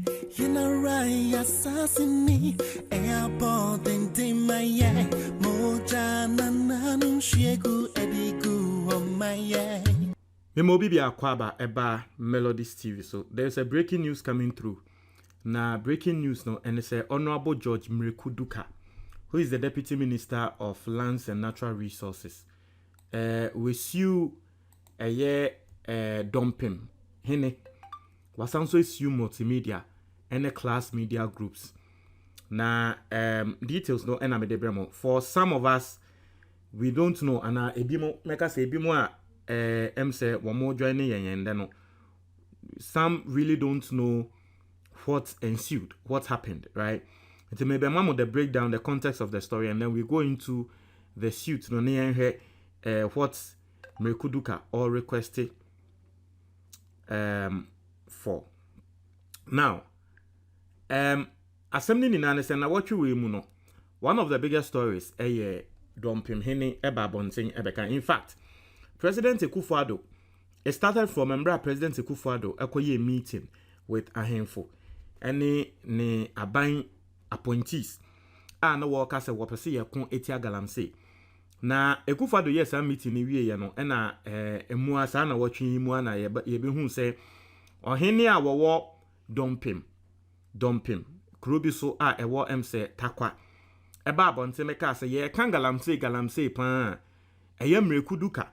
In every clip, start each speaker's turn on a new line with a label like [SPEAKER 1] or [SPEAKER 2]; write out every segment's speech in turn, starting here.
[SPEAKER 1] You know right, assassin me. Airport and my moja nananum shegu edigu on my
[SPEAKER 2] Memobibia Kwaba Eba Melodies TV. So there's a breaking news coming through. Now breaking news no, and it's Honorable Judge Mireku Duker, who is the Deputy Minister of Lands and Natural Resources. We sue a year dumping. Hene was also sue multimedia and the class media groups. Now details no ename de bremo. For some of us, we don't know. And ebimo make us ebimo say one more joining and then some really don't know what ensued, what happened, right? And maybe mom will break down the context of the story, and then we go into the suit no near what Mireku Duker or requested for. Now, assembly in and what you will know. One of the biggest stories dumping hene eba bonting ebeka. In fact, President Akufo-Addo, it started from President Akufo-Addo a meeting with a handful. Any ne aban appointees. No work as a wapasi yakon etia Galamsey. Na Akufo-Addo yes a meeting ni wie no na emu asa na watwe mu na ye be hu say ohene a wo dumping kuro bi so a ewo say takwa eba abonte meka say ye kan Galamsey pa eye Mireku Duker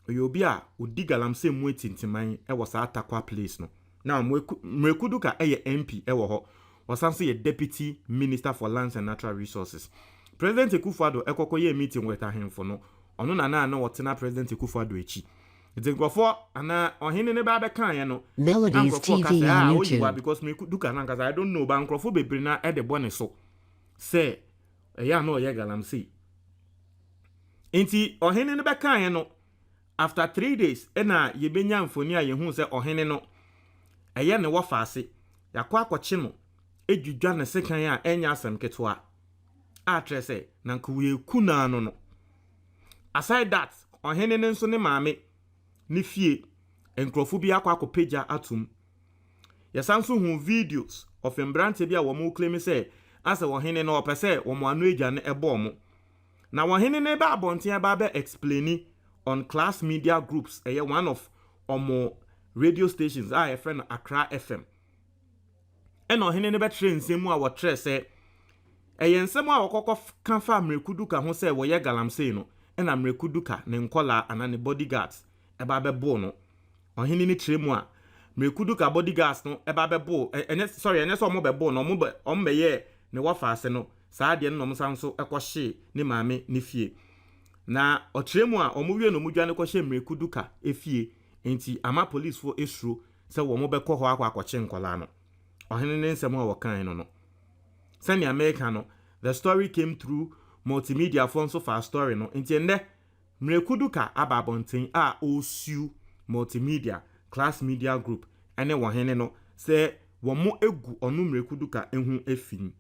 [SPEAKER 2] obi a odi Galamsey mu etintiman ewo sa takwa place no. Now Mireku Duker MP ewo ho wasanso ye Deputy Minister for Lands and Natural Resources. President Akufo-Addo ekokoye meeting with ahemfo no ono na wotena President Akufo-Addo echi. Nkrofo ana ohene ne ba be kan ye no
[SPEAKER 3] Melodies TV on YouTube
[SPEAKER 2] because Mireku Duker na I don't know ba nkrofo bebre na e de bone so say ya no ye Galamsey. Enti ohene ne be kan ye no after 3 days na ye benya mfoni a ye hu say ohene no eye ne wo faase yakwa akwache no edwudwa ne sekan a enya asem ketwa a trese na nkuwe kuna no. Aside that ohene ne nso ne maame ne fie enkrofo bi akwa akopeja atum yasanso hu videos of embrante bi a wo mo claim say asa ohene no opese wo mo anu egya ne ebo mo na ohene ne ba abonten ba be explaini on class media groups one of omo radio stations a friend Accra FM. And ohene ne betre nsemu a wo tre se nsemu a wokoko kan fa Mireku Duker ho se wo ye Galamsey no na Mireku Duker ne nkola ana ne bodyguards eba bebo no ohene ne tremu a Mireku Duker bodyguards no eba bebo enye so mo bebo no mo be ye ne wo faase no saa de no msanso ekohye ne maame ne fie na otremu a omuwie no mudwa ne kohye Mireku Duker efie enti ama police for esro se wo mo be kɔ hɔ akwache nkola no ohene ne nsɛm a wɔkan no sani America no the story came through multimedia for so far story no enti ende Mireku Duker ababonten a osu multimedia class media group ene wɔhene no se wo mo egu onu Mireku Duker ehu efin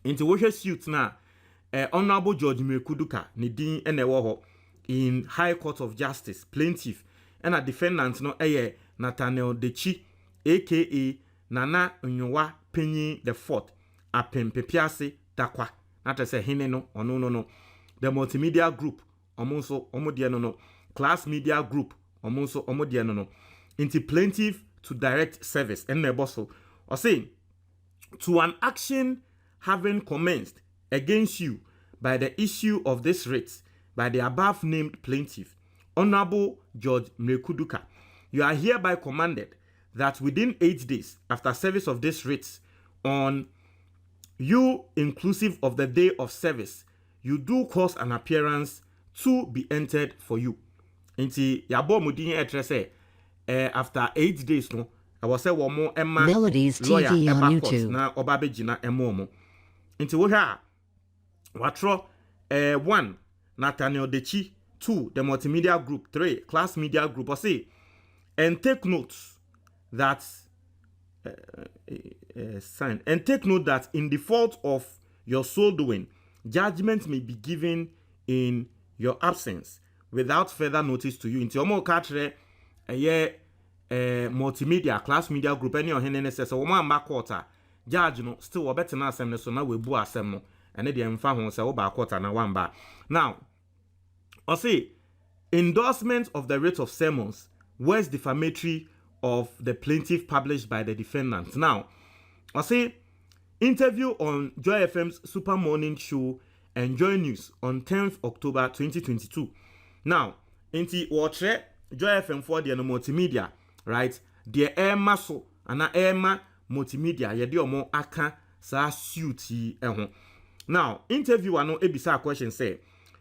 [SPEAKER 2] enti wo hwɛ suit na Honorable Judge Mireku Duker ne din ene wo ho in High Court of Justice plaintiff and a defendant no Nathaniel Dechi aka Nana Nyowa Penny the Fourth Apempepiase Dakwa not to say hine no or no the multimedia group omonso omodiano no class media group omonso omodiano no into plaintiff to direct service and neboso or saying to an action having commenced against you by the issue of this writ by the above named plaintiff, Honorable Judge Mireku Duker, you are hereby commanded that within 8 days after service of this writ on you inclusive of the day of service, you do cause an appearance to be entered for you. Inti yabo mudin etrese after 8 days no, I was say one more Emma
[SPEAKER 3] Melodies TV on YouTube.
[SPEAKER 2] Na obabejina emomo. Inti wo ha watro 1 Nathaniel Dechi, 2 the multimedia group, 3 class media group. Or say and take note that in default of your so doing, judgment may be given in your absence without further notice to you. Into omo katre multimedia class media group any on hene says so man back quarter judge no still better na asem so na we bu asem no ene de mfa ho say wo ba quarter na one ba. Now I say endorsement of the writ of sermons was defamatory of the plaintiff published by the defendant. Now I say interview on Joy FM's Super Morning Show and Joy News on 10th October 2022. Now inti watch Joy FM for the multimedia, right? The air muscle and air multimedia ye de omo aka sa suit yi ehon. Now interviewer no ebisa question say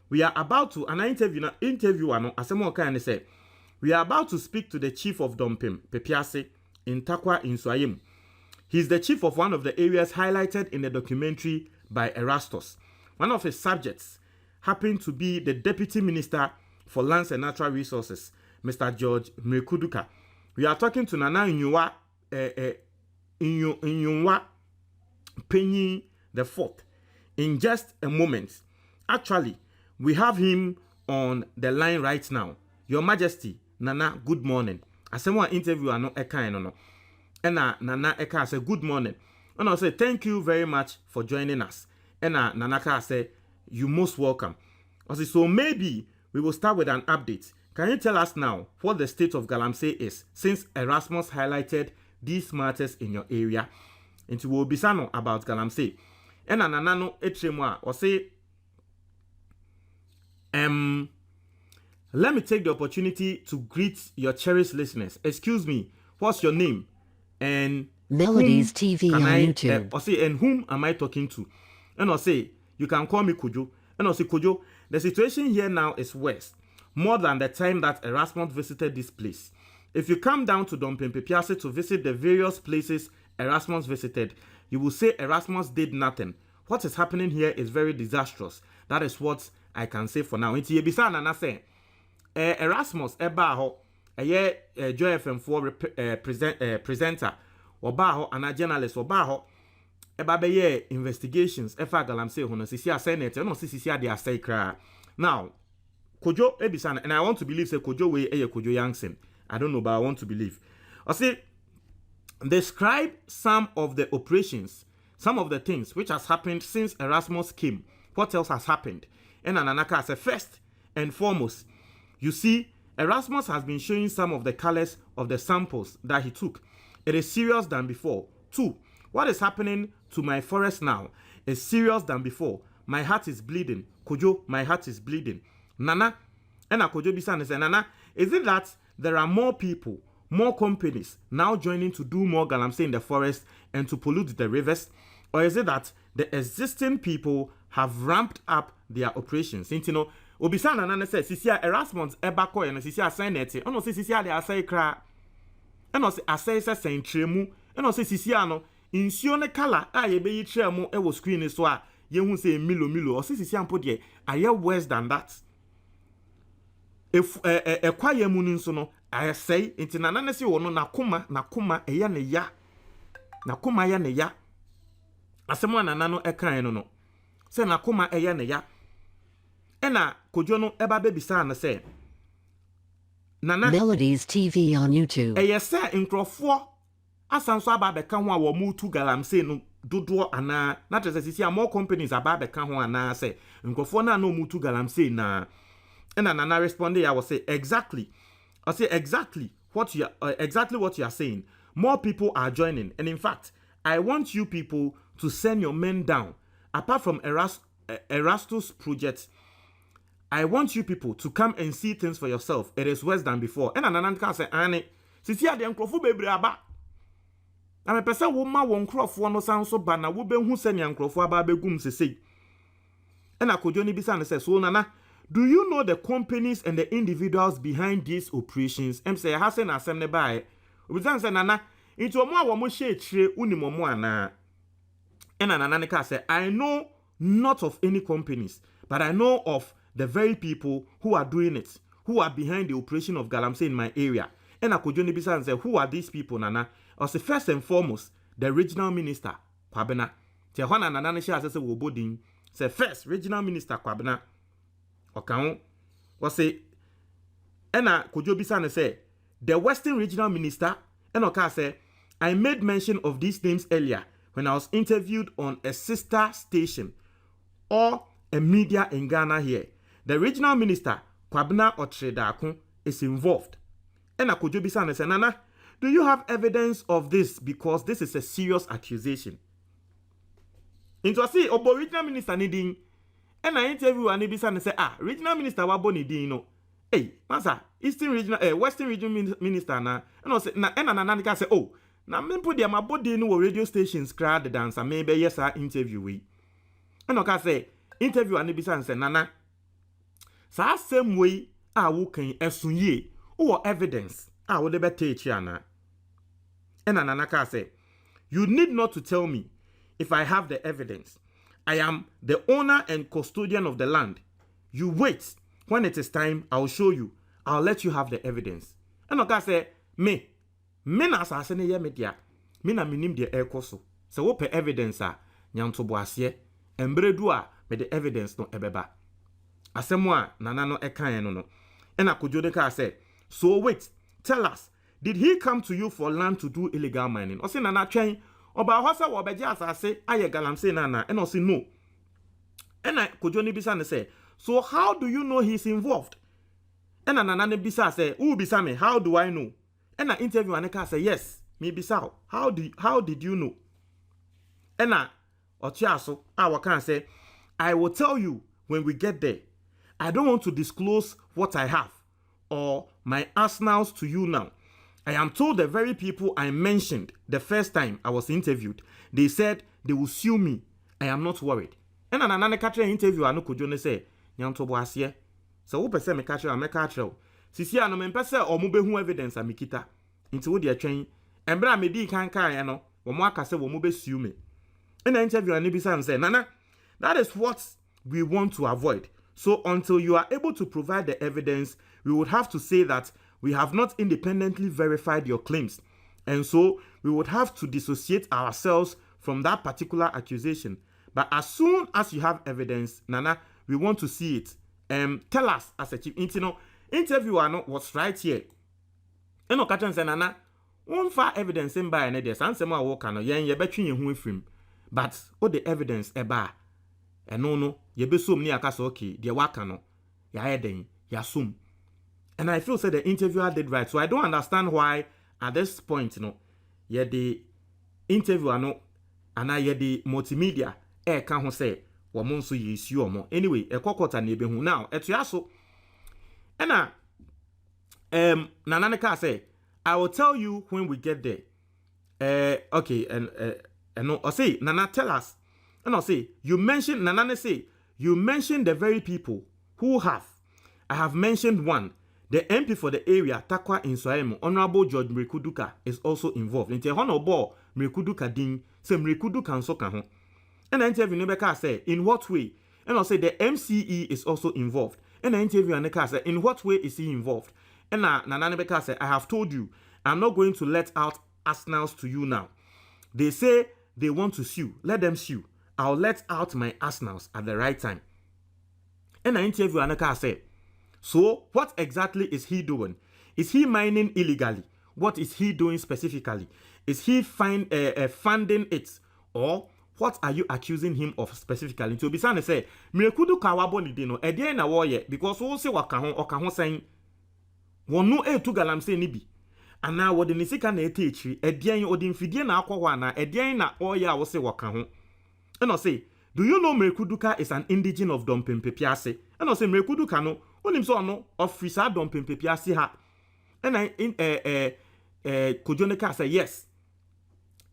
[SPEAKER 2] we are about to an interviewer no asemo kan say we are about to speak to the chief of Dompem Pepiase in Takwa in Swayim. He's the chief of one of the areas highlighted in the documentary by Erastus. One of his subjects happened to be the Deputy Minister for Lands and Natural Resources, Mr. George Mireku Duker. We are talking to Nana Inyuwa Penny the Fourth in just a moment. Actually, we have him on the line right now. Your Majesty, Nana, good morning. Asemo interview ano eka no. Ena Nana eka say good morning. And I say thank you very much for joining us. Ena Nana ka say you most welcome. I say so maybe we will start with an update. Can you tell us now what the state of Galamsey is since Erasmus highlighted these matters in your area? Into will be sano about Galamsey. Ena Nana no etremwa or say let me take the opportunity to greet your cherished listeners. Excuse me, what's your name? And
[SPEAKER 3] Melodies TV on YouTube.
[SPEAKER 2] Or say, and whom am I talking to? And I'll say, you can call me Kojo. And I'll say, Kojo, the situation here now is worse, more than the time that Erasmus visited this place. If you come down to Dompempe Piase to visit the various places Erasmus visited, you will say Erasmus did nothing. What is happening here is very disastrous. That is what I can say for now. Inti yebisa na say Erasmus eba ho Joy FM for presenter oba ho ana journalist oba ho eba be ye investigations efa Galamsey ho no sisi senate no sisi ade asai kra. Now Kojo ebisa and I want to believe say Kojo we Kojo Yankson. I don't know, but I want to believe. I say describe some of the operations, some of the things which has happened since Erasmus came. What else has happened? And Ananaka said, first and foremost, you see, Erasmus has been showing some of the colors of the samples that he took. It is serious than before. 2, what is happening to my forest now is serious than before. My heart is bleeding. Kojo, my heart is bleeding. Nana, and Kojo Bisan said, Nana, is it that there are more people, more companies now joining to do more Galamsey in the forest and to pollute the rivers? Or is it that the existing people have ramped up their operations? You know, Obisa Nana says, Sisia Erasmus Ebako and Sisia Senate, and also Sisia de Asai Kra, and also Asai Saint Tremu, and also Sisiano, in Sione Kala, I be tremo, I was screen is why you won't say Milo, or Sisian Podie, I hear worse than that. If a quiet moonin sono, I say, into Nana si wono nakuma, a ya ne ya, nakuma ya ne ya. Asemo Nana eka no. Se nakuma eya ne ya. Ena Kojo no eba bebisa na se Nana
[SPEAKER 3] Melodies TV on YouTube.
[SPEAKER 2] Eye se nkrofo asanso aba beka ho a wo mutu Galamsey no dodo ana na tese sisi more companies aba beka ho ana se nkrofo na no mutu Galamsey na. Ena Nana responded, I will say exactly. I say exactly what you are saying. More people are joining, and in fact, I want you people to send your men down. Apart from Erastus project, I want you people to come and see things for yourself. It is worse than before. And Anana can say, Annie, sisi ade nkrofo bebre aba. Na me pese wo ma wo nkrofo no san so ba na wo be hu se nya nkrofo aba begum sesei. And Kojo ni bisa na say, so Nana, do you know the companies and the individuals behind these operations? Em say Hassan asem ne bae. Obizan say Nana, into omo a wo mo hye chire unimomo ana. And Nana ka say, I know not of any companies, but I know of the very people who are doing it, who are behind the operation of Galamsey in my area. And Kojo ni bisa say, who are these people, Nana? I say, first and foremost, the regional minister, Kwabena. Te hwana Nana ne share say wo bodin. Say first, regional minister Kwabena. Okan, was say, Ena Kojo bisa ne say, the Western Regional Minister, and Oka say, I made mention of these names earlier when I was interviewed on a sister station or a media in Ghana here. The Regional Minister, Kwabena Otredakun, is involved. And Akojo Bisa say, Nana, do you have evidence of this? Because this is a serious accusation. Into I say, Obo Regional Minister needing, and I interview and Bisa and say, Regional Minister wabo nidin no. Hey, Masa, Eastern Regional, Western Regional Minister na, and I say, na Nananika say, oh, na men put their body no radio stations crowd the dance and maybe yes, I interview we. And I say, interview and Bisa and say, Nana, sa same way I will can esunye or evidence I will never take you. And Nanaka say, you need not to tell me if I have the evidence. I am the owner and custodian of the land. You wait. When it is time, I'll show you. I'll let you have the evidence. And Oka say, me na asase ye media. Me na minim de ekoso. Se wo pe evidence a nyanto boase. Embredu a me the evidence no ebeba. Asemo a nana no ekan no no. And Akojo de ka say, so wait, tell us, did he come to you for land to do illegal mining? Or say nana twen oba hosa wo beje asase aye Galamsey nana. And or say no. And Akojo ni bisa ne say, so how do you know he's involved? And Nana bisa say, who bisa me? How do I know? And I interview Aneka say, yes, me bisa. How did you know? And Ochiaso, I can say, I will tell you when we get there. I don't want to disclose what I have or my arsenals to you now. I am told the very people I mentioned the first time I was interviewed, they said they will sue me. I am not worried. And Nana catch an interview, Anuko say, Nyanto boasie. So wo pese me catch a me catch. Sisi ano me pese o mo behu evidence amikita. Nti wo de atwen. Embra me di kan kan no, wo mo aka se wo mo be sue me. In an interview ani bisa say, Nana, that is what we want to avoid. So until you are able to provide the evidence, we would have to say that we have not independently verified your claims. And so we would have to dissociate ourselves from that particular accusation. But as soon as you have evidence, Nana, we want to see it. Tell us as a chief. Interviewer was right here. And no catch say, Nana, one far evidence in by another. Answer my work no yen ye between you who film. But all the evidence eba. And no, ye be so many akasa okay. The waka no, ya eden, ya sum. And I feel say the interviewer did right. So I don't understand why at this point, ye the interviewer and I ye the multimedia can who say. Wamonso yesi omo. Anyway, ekokota na ebe hu. Now, etuaso. Ena Nananeka say, I will tell you when we get there. Okay, and no, I say, Nana tell us. And I say, you mentioned Nanane say, you mentioned the very people who have. I have mentioned one. The MP for the area, Takwa in Soemo, Honorable George Mireku Duker is also involved. Inte Honorable Mireku Duker din, se Mireku Duker nso kan ho. And I interview Nebeka say, in what way? And I'll say the MCE is also involved. And I interview Aneka say, in what way is he involved? And Nana Nebeka say, I have told you, I'm not going to let out arsenals to you now. They say they want to sue. Let them sue. I'll let out my arsenals at the right time. And I interview Aneka say, so what exactly is he doing? Is he mining illegally? What is he doing specifically? Is he funding it? Or what are you accusing him of specifically? To be saying, say, Mireku Duker wabo ni dino, ediye na woye, because wo se waka ho saying, wonu to Galamsey ni bi. Ana wode ni sika na ete echi, ediye odi mfidie na akwa ana, ediye na oye a wo se waka ho. And I say, do you know Mireku Duker is an indigene of Dompempepiase? And I say, Mireku Duker no, onim so no, of Frisa Dompempepiase ha. And I Kojoneka say, yes.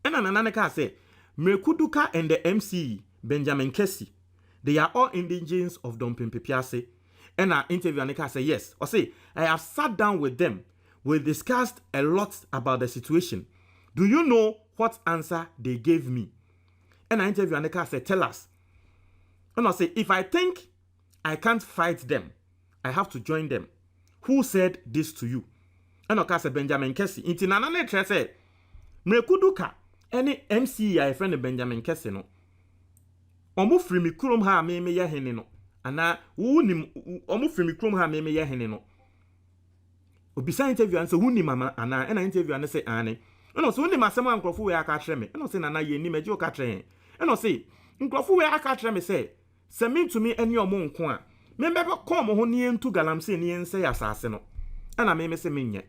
[SPEAKER 2] And Nananeka say, Mireku Duker and the MCE, Benjamin Kessie, they are all indigenes of Dompempepiase. And I interview Anika say, yes. Or say, I have sat down with them. We discussed a lot about the situation. Do you know what answer they gave me? And I interview Anika say, tell us. And I say, if I think I can't fight them, I have to join them. Who said this to you? And I say, Benjamin Kessie. Inti nanane tre say, Mireku Duker. Any MCE I friend Benjamin Kessie no. Omo firi mi kurom ha me ye hene no. Ana wo nim omo firi mi kurom ha me ye hene no. obisa interview and say wuni mama ana and interview and say ane no so wuni masema nkrofo we aka kyerɛ me no say nana ye ni meje o ka kyerɛ no say nkrofo we aka kyerɛ me say se me to me eni omo nko a me bebe kom ho ne entu galamsey ne ense ya asase no ana me se me nye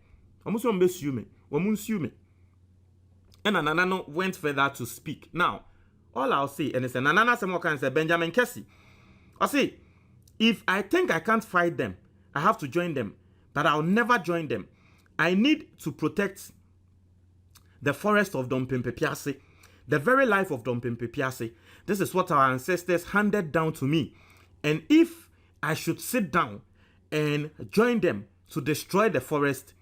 [SPEAKER 2] omo so mbe sue me omo nsue me and nana no went further to speak. Now all I'll say and it's nana sema kan say Benjamin Kessie I say if I think I can't fight them I have to join them, but I'll never join them. I need to protect the forest of Dompempe Piase, the very life of Dompempe Piase. This is what our ancestors handed down to me. And if I should sit down and join them to destroy the forest,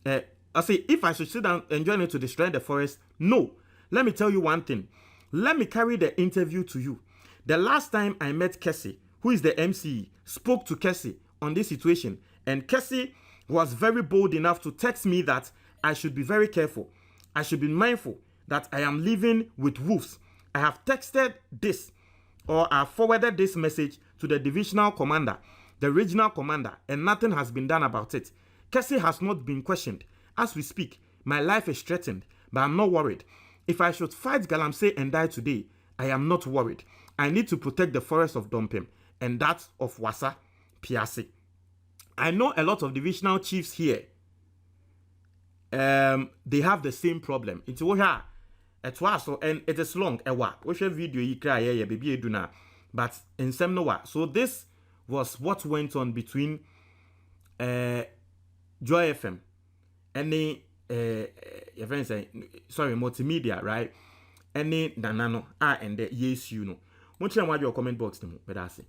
[SPEAKER 2] I say if I should sit down and join them to destroy the forest, no. Let me tell you one thing. Let me carry the interview to you. The last time I met Kessie, who is the MCE, spoke to Kessie on this situation, and Kessie was very bold enough to text me that I should be very careful. I should be mindful that I am living with wolves. I have texted this or I forwarded this message to the divisional commander, the regional commander, and nothing has been done about it. Kessie has not been questioned. As we speak, my life is threatened, but I'm not worried. If I should fight Galamsey and die today, I am not worried. I need to protect the forest of Dompem and that of Wasa Piase. I know a lot of divisional chiefs here. They have the same problem. It's what it was so, and it is long. Watch video you cry baby eduna, but in some no. So this was what went on between Joy FM and the your friend say sorry multimedia right and the nanano and the yes you know. Much your comment box but that's it.